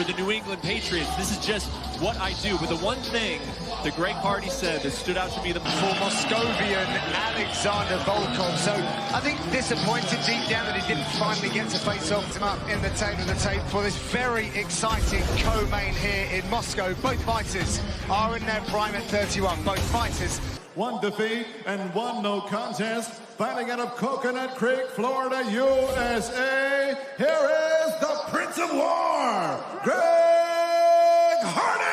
for the New England Patriots. This is just what I do. But the one thing that Greg Hardy said that stood out to me the most. For Moscovian Alexander Volkov. So I think disappointed deep down that he didn't finally get to face off him up in the tail of the tape for this very exciting co-main here in Moscow. Both fighters are in their prime at 31. Both fighters. One defeat and one no contest. Fighting out of Coconut Creek, Florida, USA. Here is the Prince of War, Greg Hardy!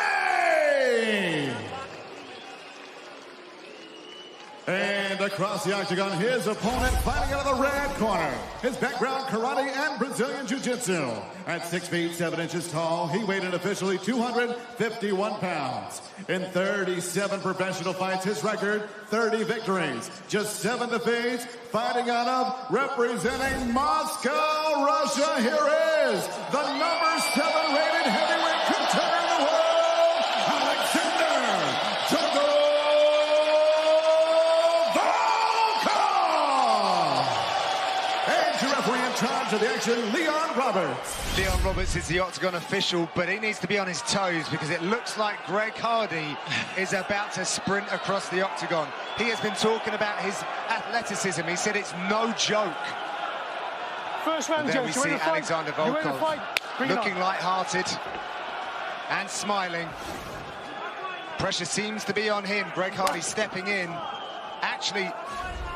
And across the octagon, his opponent fighting out of the red corner. His background, karate and Brazilian Jiu-Jitsu. At 6 feet 7 inches tall, he weighed in officially 251 pounds. In 37 professional fights, his record, 30 victories, just 7 defeats. Fighting out of, representing Moscow, Russia, here is the number 7 rated heavyweight contender in the world, Alexander Volkov! And your referee in charge of the action, Leon Roberts. Leon Roberts is the Octagon official, but he needs to be on his toes because it looks like Greg Hardy is about to sprint across the Octagon. He has been talking about his athleticism. He said it's no joke. First round, and then we see Alexander Volkov looking light-hearted and smiling. Pressure seems to be on him. Greg Hardy stepping in, actually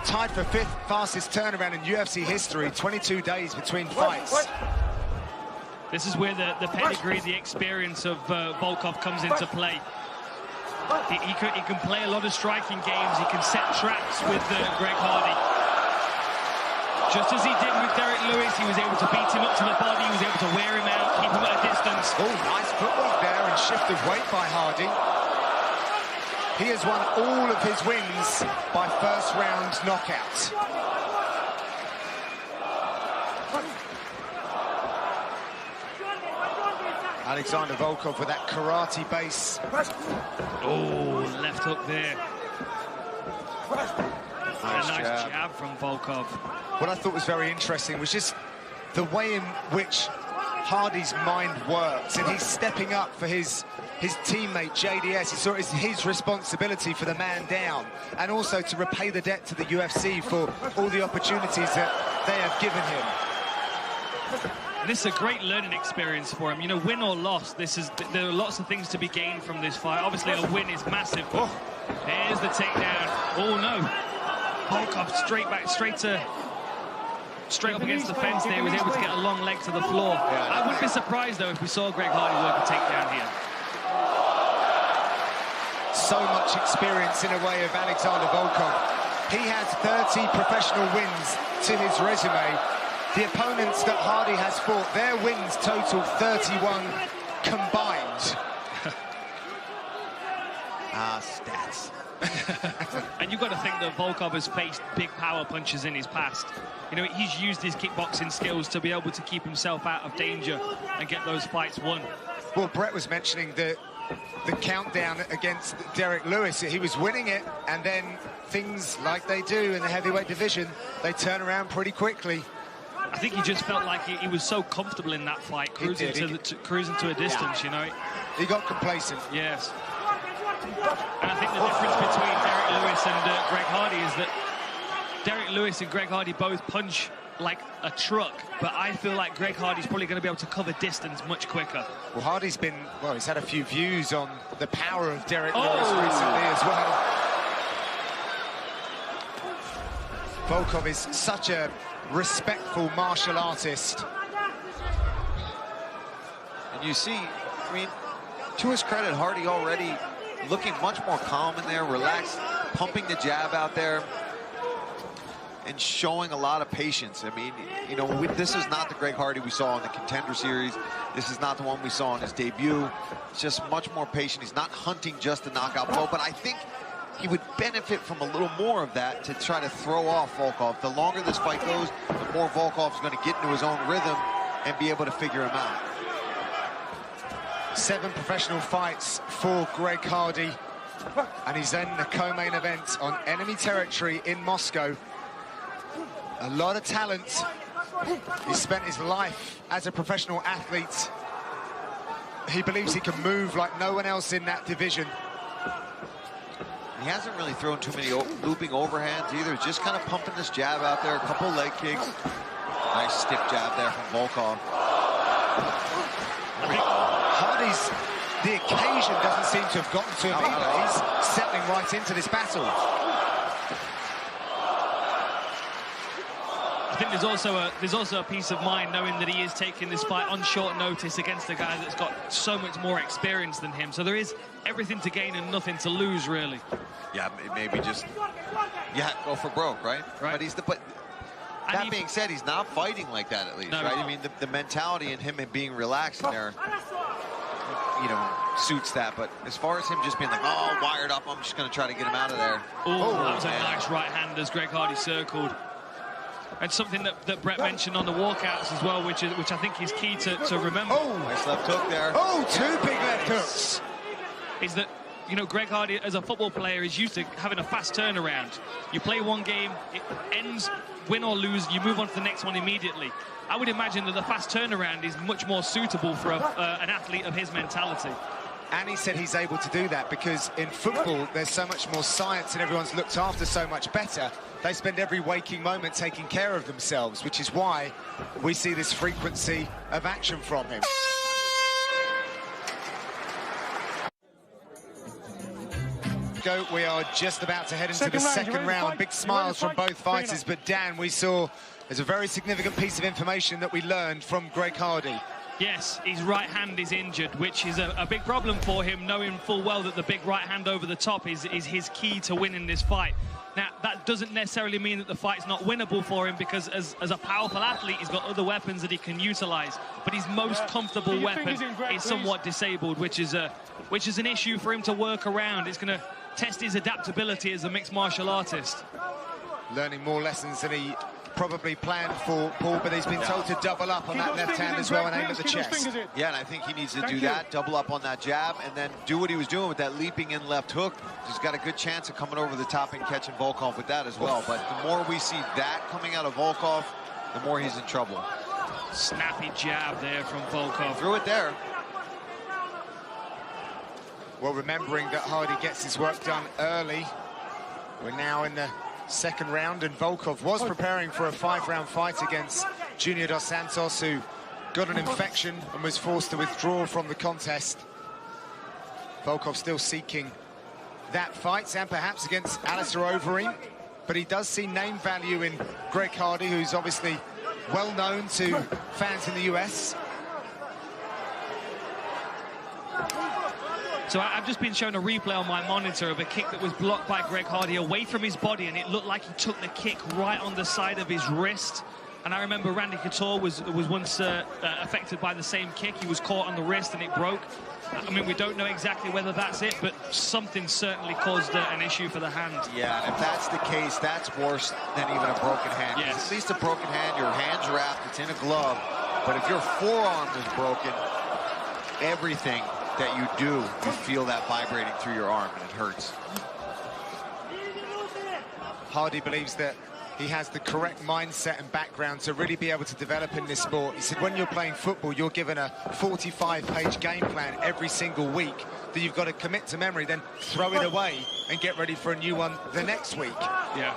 tied for 5th fastest turnaround in UFC history, 22 days between fights. This is where the pedigree, the experience of Volkov comes into play. He can play a lot of striking games. He can set traps with Greg Hardy. Just as he did with Derek Lewis, he was able to beat him up to the body. He was able to wear him out, keep him at a distance. Oh, nice footwork there and shift of weight by Hardy. He has won all of his wins by first-round knockout. Alexander Volkov with that karate base. Oh, left hook there. Nice jab from Volkov. What I thought was very interesting was just the way in which Hardy's mind works, and he's stepping up for his teammate JDS. He saw it as his responsibility for the man down, and also to repay the debt to the UFC for all the opportunities that they have given him. This is a great learning experience for him. You know, win or loss, there are lots of things to be gained from this fight. Obviously, a win is massive. But there's the takedown. Oh no, Volkov straight up against the fence there. He was able to get a long leg to the floor. I wouldn't be surprised though if we saw Greg Hardy work a takedown here. So much experience in a way of Alexander Volkov. He has 30 professional wins to his resume. The opponents that Hardy has fought, their wins total 31 combined. Stats. And you've got to think that Volkov has faced big power punches in his past. You know, he's used his kickboxing skills to be able to keep himself out of danger and get those fights won. Well, Brett was mentioning the countdown against Derek Lewis. He was winning it, and then things like they do in the heavyweight division, they turn around pretty quickly. I think he just felt like he was so comfortable in that fight, cruising to a distance, you know. He got complacent. Yes. And I think the difference between Derek Lewis and Greg Hardy is that Derek Lewis and Greg Hardy both punch like a truck, but I feel like Greg Hardy's probably going to be able to cover distance much quicker. Well, Hardy's been, well, he's had a few views on the power of Derek Lewis recently as well. Volkov is such a respectful martial artist. And you see, I mean, to his credit, Hardy already looking much more calm in there, relaxed, pumping the jab out there, and showing a lot of patience. I mean, you know, this is not the Greg Hardy we saw in the Contender Series. This is not the one we saw in his debut. It's just much more patient. He's not hunting just a knockout blow, but I think he would benefit from a little more of that to try to throw off Volkov. The longer this fight goes, the more Volkov's going to get into his own rhythm and be able to figure him out. 7 professional fights for Greg Hardy, and he's in the co-main event on enemy territory in Moscow. A lot of talent. He spent his life as a professional athlete. he believes he can move like no one else in that division. He hasn't really thrown too many looping overhands either. Just kind of pumping this jab out there, a couple leg kicks. Nice stiff jab there from Volkov. Hardy's, the occasion doesn't seem to have gotten to him either. He's settling right into this battle. I think there's also a peace of mind knowing that he is taking this fight on short notice against a guy that's got so much more experience than him. So there is everything to gain and nothing to lose, really. Yeah, maybe just go for broke, right? Right. But that being said, he's not fighting like that at least, No. right? I mean, the mentality and him being relaxed in there, you know, suits that. But as far as him just being like, oh, wired up, I'm just going to try to get him out of there. Oh, that was a nice right hand as Greg Hardy circled. And something that Brett mentioned on the walkouts as well, which I think is key to remember. Oh, nice left hook there. Oh, two big left hooks. Is that, you know, Greg Hardy, as a football player, is used to having a fast turnaround. You play one game, it ends, win or lose, you move on to the next one immediately. I would imagine that the fast turnaround is much more suitable for an athlete of his mentality. And he said he's able to do that because in football, there's so much more science and everyone's looked after so much better. They spend every waking moment taking care of themselves, which is why we see this frequency of action from him. We are just about to head into the second round. Big smiles from both fighters, but Dan, we saw there's a very significant piece of information that we learned from Greg Hardy. Yes, his right hand is injured, which is a big problem for him, knowing full well that the big right hand over the top is his key to winning this fight. Now, that doesn't necessarily mean that the fight's not winnable for him, because as a powerful athlete, he's got other weapons that he can utilize. But his most comfortable weapon is somewhat disabled, which is an issue for him to work around. It's going to test his adaptability as a mixed martial artist. Learning more lessons than he probably planned for, Paul, but he's been told to double up on that left hand as well and aim at the chest. Yeah, and I think he needs to do that, double up on that jab, and then do what he was doing with that leaping in left hook. He's got a good chance of coming over the top and catching Volkov with that as well. But the more we see that coming out of Volkov, the more he's in trouble. Snappy jab there from Volkov. Threw it there. Well, remembering that Hardy gets his work done early, we're now in the second round, and Volkov was preparing for a 5-round fight against Junior Dos Santos, who got an infection and was forced to withdraw from the contest. Volkov still seeking that fight, and perhaps against Alistair Overeem, but he does see name value in Greg Hardy, who's obviously well known to fans in the US. So I've just been shown a replay on my monitor of a kick that was blocked by Greg Hardy away from his body, and it looked like he took the kick right on the side of his wrist. And I remember Randy Couture was once affected by the same kick. He was caught on the wrist and it broke. I mean, we don't know exactly whether that's it, but something certainly caused an issue for the hand. Yeah, and if that's the case, that's worse than even a broken hand. Yes. At least a broken hand, your hand's wrapped, it's in a glove. But if your forearm is broken, everything that you do, you feel that vibrating through your arm, and it hurts. Hardy believes that he has the correct mindset and background to really be able to develop in this sport. He said when you're playing football, you're given a 45-page game plan every single week that you've got to commit to memory, then throw it away and get ready for a new one the next week. Yeah,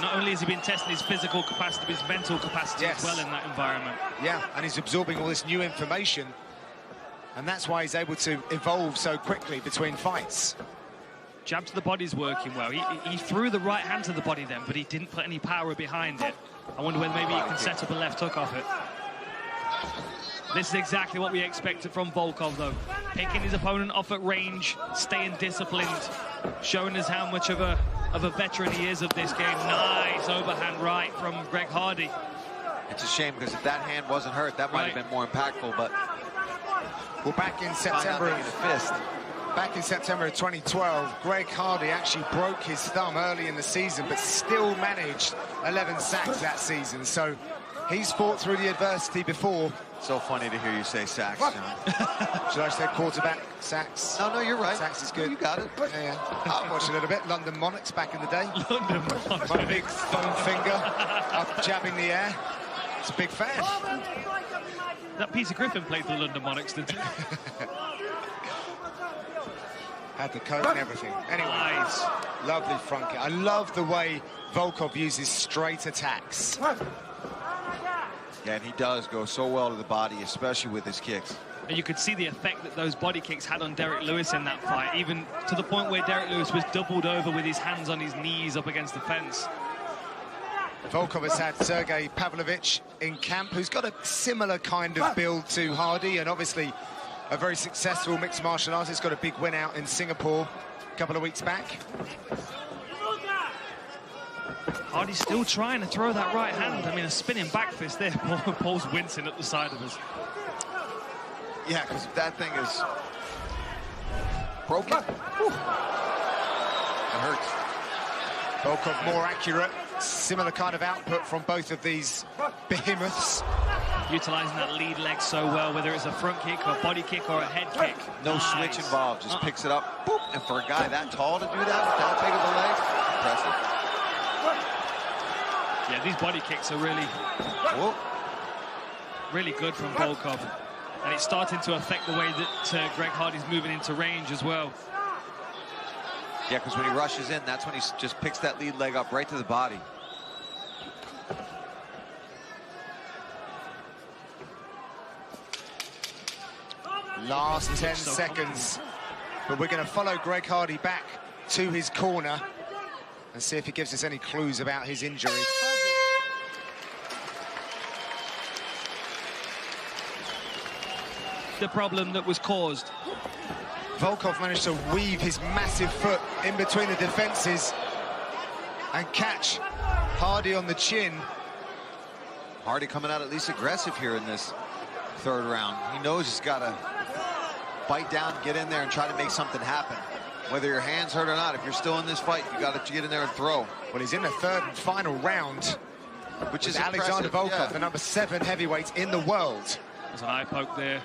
not only has he been testing his physical capacity, but his mental capacity as well in that environment. Yeah, and he's absorbing all this new information, and that's why he's able to evolve so quickly between fights. Jab to the body's working well. He threw the right hand to the body then, but he didn't put any power behind it. I wonder whether maybe he can set up a left hook off it. This is exactly what we expected from Volkov, though. Picking his opponent off at range, staying disciplined, showing us how much of a veteran he is of this game. Nice overhand right from Greg Hardy. It's a shame, because if that hand wasn't hurt, that might have been more impactful, but... Well, back in September of 2012, Greg Hardy actually broke his thumb early in the season, but still managed 11 sacks that season. So he's fought through the adversity before. So funny to hear you say sacks, John. Should I say quarterback sacks? No, you're right. Sacks is good. You got it. Yeah. I watched a little bit. London Monarchs back in the day. London Monarchs. My big thumb finger up jabbing the air. It's a big fan. That Peter Griffin played for the London Monarchs, didn't he? Had the coat and everything. Anyway, Nice. lovely front kick. I love the way Volkov uses straight attacks. Yeah, and he does go so well to the body, especially with his kicks. And you could see the effect that those body kicks had on Derek Lewis in that fight, even to the point where Derek Lewis was doubled over with his hands on his knees up against the fence. Volkov has had Sergey Pavlovich in camp, who's got a similar kind of build to Hardy, and obviously a very successful mixed martial artist. Got a big win out in Singapore a couple of weeks back. Hardy's still trying to throw that right hand. I mean, a spinning back fist there. Paul's wincing at the side of us. Yeah, because that thing is broken. It hurts. Volkov more accurate. Similar kind of output from both of these behemoths. Utilising that lead leg so well, whether it's a front kick, a body kick, or a head kick. No switch involved, just picks it up, boop. And for a guy that tall to do that with that big of a leg, impressive. Yeah, these body kicks are really good from Volkov. And it's starting to affect the way that Greg Hardy's moving into range as well. Yeah, because when he rushes in, that's when he just picks that lead leg up right to the body. Last 10 seconds. But we're going to follow Greg Hardy back to his corner and see if he gives us any clues about his injury. The problem that was caused. Volkov managed to weave his massive foot in between the defenses and catch Hardy on the chin. Hardy coming out at least aggressive here in this third round. He knows he's got to bite down, get in there, and try to make something happen. Whether your hands hurt or not, if you're still in this fight, you got to get in there and throw. Well, he's in the third and final round, which is Alexander Volkov, yeah. the number 7 heavyweight in the world. There's an eye poke there.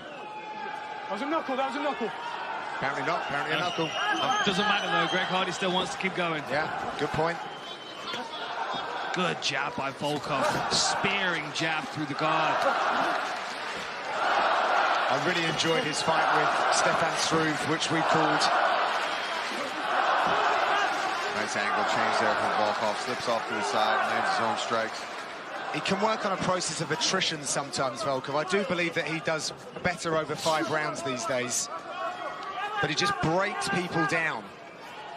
That was a knuckle, that was a knuckle. Apparently not, apparently a knuckle. Doesn't matter though, Greg Hardy still wants to keep going. Yeah, good point. Good jab by Volkov. Spearing jab through the guard. I really enjoyed his fight with Stefan Struve, which we called. Nice angle change there from Volkov. Slips off to the side, lands his own strikes. He can work on a process of attrition sometimes, Volkov. I do believe that he does better over 5 rounds these days. But he just breaks people down.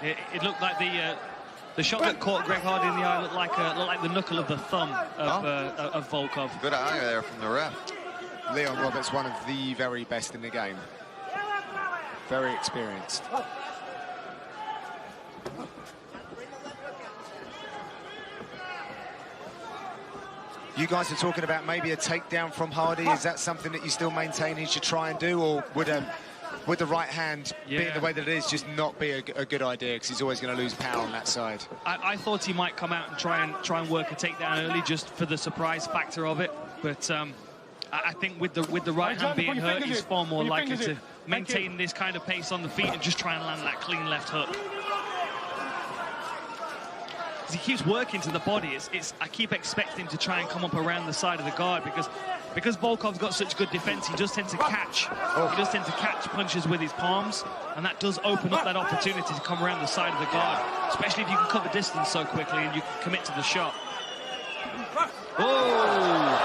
It looked like the shot that caught Greg Hardy in the eye looked like the knuckle of the thumb of Volkov. Good eye there from the ref. Leon Roberts, one of the very best in the game. Very experienced. You guys are talking about maybe a takedown from Hardy. Is that something that you still maintain he should try and do, or would the right hand, being the way that it is, just not be a good idea because he's always going to lose power on that side? I thought he might come out and try and work a takedown early just for the surprise factor of it, but I think with the right hand being hurt, he's far more likely to maintain this kind of pace on the feet and just try and land that clean left hook. He keeps working to the body. I keep expecting him to try and come up around the side of the guard because Volkov's got such good defense. He does tend to catch. He does tend to catch punches with his palms, and that does open up that opportunity to come around the side of the guard, especially if you can cover distance so quickly and you can commit to the shot. Oh!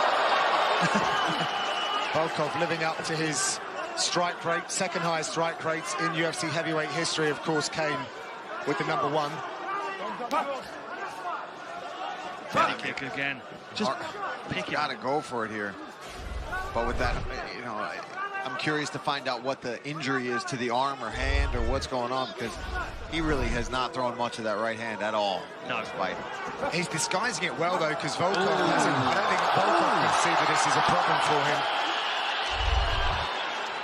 Volkov living up to his strike rate, second highest strike rates in UFC heavyweight history, of course, came with the number 1. Body kick again. Just pick it. Got to go for it here. But with that, you know, I'm curious to find out what the injury is to the arm or hand or what's going on, because he really has not thrown much of that right hand at all in this fight. He's disguising it well, though, because Volkov hasn't. I don't think Volkov can see that this is a problem for him.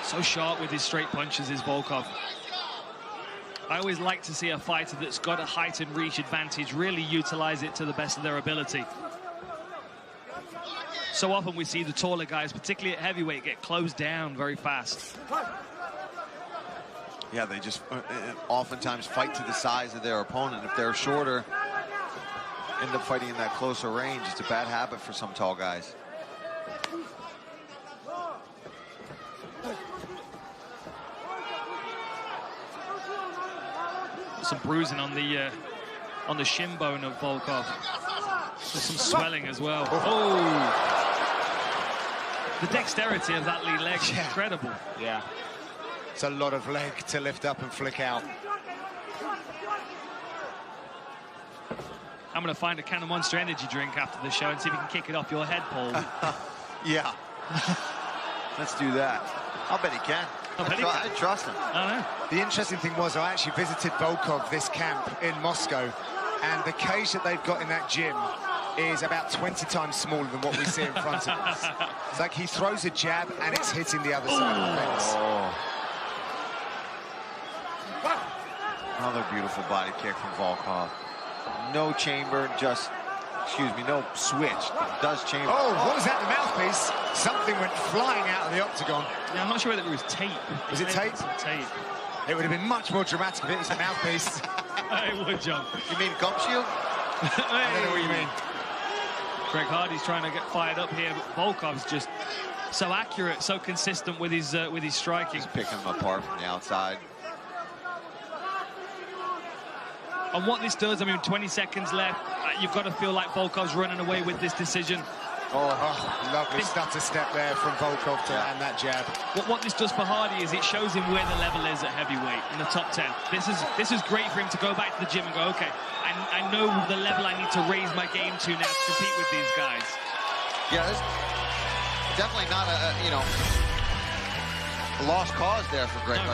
So sharp with his straight punches is Volkov. I always like to see a fighter that's got a height and reach advantage really utilize it to the best of their ability. So often we see the taller guys, particularly at heavyweight, get closed down very fast. Yeah, they just oftentimes fight to the size of their opponent. If they're shorter, end up fighting in that closer range. It's a bad habit for some tall guys. some bruising on the shin bone of Volkov. There's some swelling as well. Oh! The dexterity of that lead leg is incredible. Yeah. It's a lot of leg to lift up and flick out. I'm going to find a can of Monster Energy drink after the show and see if we can kick it off your head, Paul. Yeah. Let's do that. I'll bet he can. I trust him. I know. The interesting thing was I actually visited Volkov this camp in Moscow, and the cage that they've got in that gym is about 20 times smaller than what we see in front of us. It's like he throws a jab and it's hitting the other side of the fence. Another beautiful body kick from Volkov. No chamber, just, no switch. Does chamber. Oh, what was that, the mouthpiece? Something went flying out of the octagon. Yeah, I'm not sure whether it was tape. Was it tape? Tape. It would have been much more dramatic if it was a mouthpiece. It would, John. You mean gum shield? I don't know what you mean. Greg Hardy's trying to get fired up here, but Volkov's just so accurate, so consistent with his striking. He's picking him apart from the outside. And what this does, I mean, 20 seconds left, you've got to feel like Volkov's running away with this decision. Oh, lovely stutter step there from Volkov to land that jab. What this does for Hardy is it shows him where the level is at heavyweight in the top 10. This is great for him to go back to the gym and go, okay, I know the level I need to raise my game to now to compete with these guys. Yeah, this definitely not a lost cause there for Greg. No.